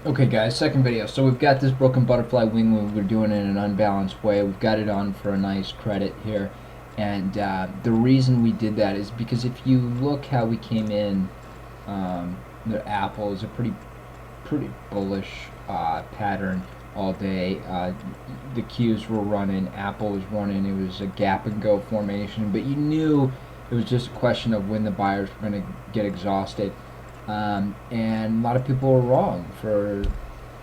Okay guys, second video. So we've got this broken butterfly wing move. We're doing it in an unbalanced way. We've got it on for a nice credit here. And the reason we did that is because if you look how we came in, the Apple is a pretty bullish pattern all day. The Qs were running, Apple was running. It was a gap and go formation, but you knew it was just a question of when the buyers were going to get exhausted. And a lot of people were wrong for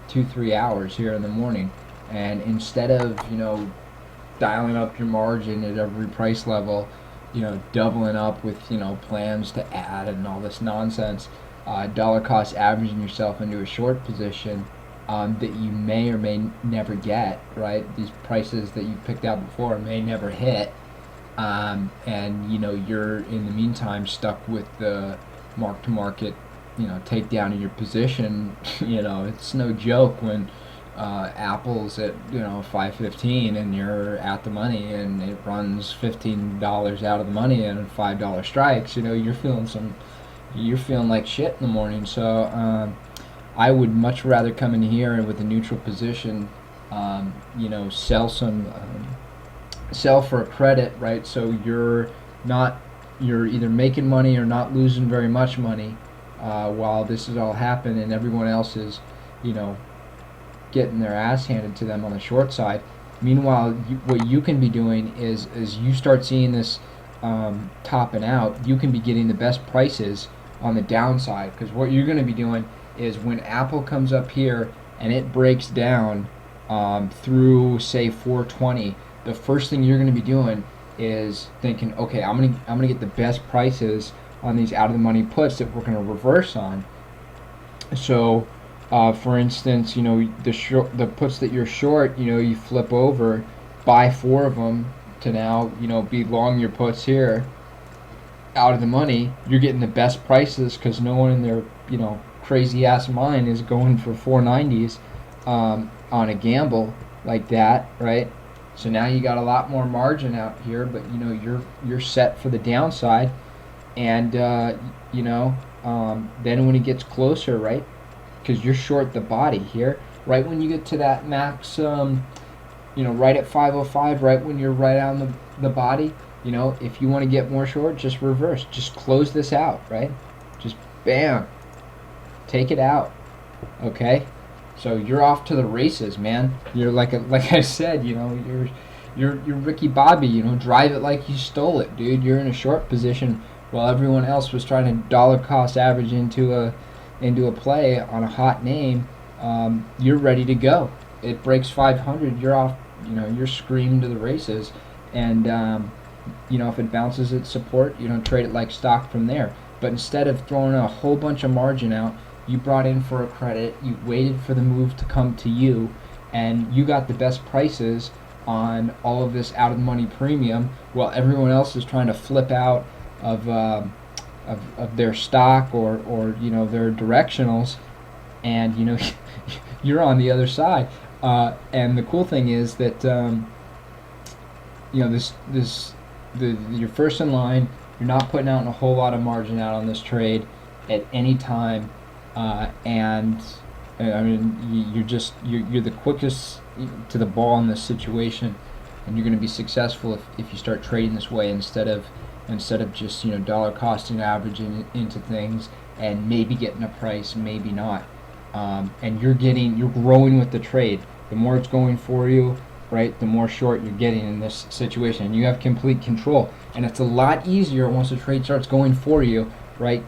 2-3 hours here in the morning. And instead of dialing up your margin at every price level, doubling up with plans to add and all this nonsense, dollar cost averaging yourself into a short position that you may or may never get. Right, these prices that you picked out before may never hit, and you're in the meantime stuck with the mark to market take down in your position. It's no joke when Apple's at 5.15 and you're at the money and it runs $15 out of the money and $5 strikes. You're feeling like shit in the morning. So I would much rather come in here with a neutral position, sell for a credit, right? So you're either making money or not losing very much money, while this is all happening and everyone else is, getting their ass handed to them on the short side. Meanwhile, what you can be doing is, as you start seeing this topping out, you can be getting the best prices on the downside. Because what you're going to be doing is when Apple comes up here and it breaks down through say 420, the first thing you're going to be doing is thinking, okay, I'm gonna get the best prices on these out of the money puts that we're going to reverse on. So, for instance, the puts that you're short, you flip over, buy 4 of them to now, be long your puts here out of the money. You're getting the best prices because no one in their, crazy ass mind is going for 490s on a gamble like that, right? So now you got a lot more margin out here, but you're set for the downside. And then when it gets closer, right, because you're short the body here, right when you get to that max, right at 505, right when you're right on the body, if you want to get more short, just reverse, just close this out, right, just bam, take it out. Okay, so you're off to the races, man. You're like I said, you're Ricky Bobby. Drive it like you stole it, dude. You're in a short position while everyone else was trying to dollar cost average into a play on a hot name. You're ready to go. It breaks 500, you're off. You're screaming to the races, and if it bounces its support, trade it like stock from there. But instead of throwing a whole bunch of margin out, you brought in for a credit. You waited for the move to come to you, and you got the best prices on all of this out of the money premium, while everyone else is trying to flip out of their stock or their directionals, and you're on the other side. And the cool thing is that you're first in line. You're not putting out a whole lot of margin out on this trade at any time, and I mean you're the quickest to the ball in this situation, and you're going to be successful if you start trading this way instead of just dollar costing averaging into things and maybe getting a price, maybe not. And you're growing with the trade. The more it's going for you, right, the more short you're getting in this situation, and you have complete control. And it's a lot easier once the trade starts going for you, right,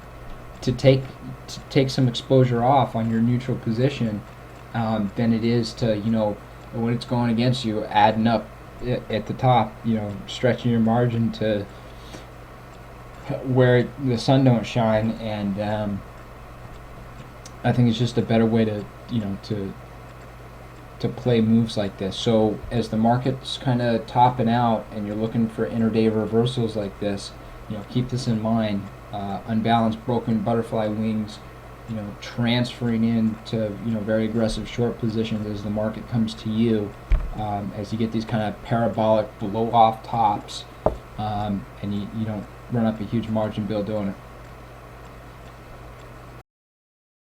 to take some exposure off on your neutral position, than it is to when it's going against you, adding up at the top, stretching your margin to where the sun don't shine. And I think it's just a better way to to play moves like this. So as the market's kind of topping out and you're looking for intraday reversals like this, keep this in mind. Unbalanced broken butterfly wings, transferring into very aggressive short positions as the market comes to you, as you get these kind of parabolic blow off tops, and you don't run up a huge margin bill doing it.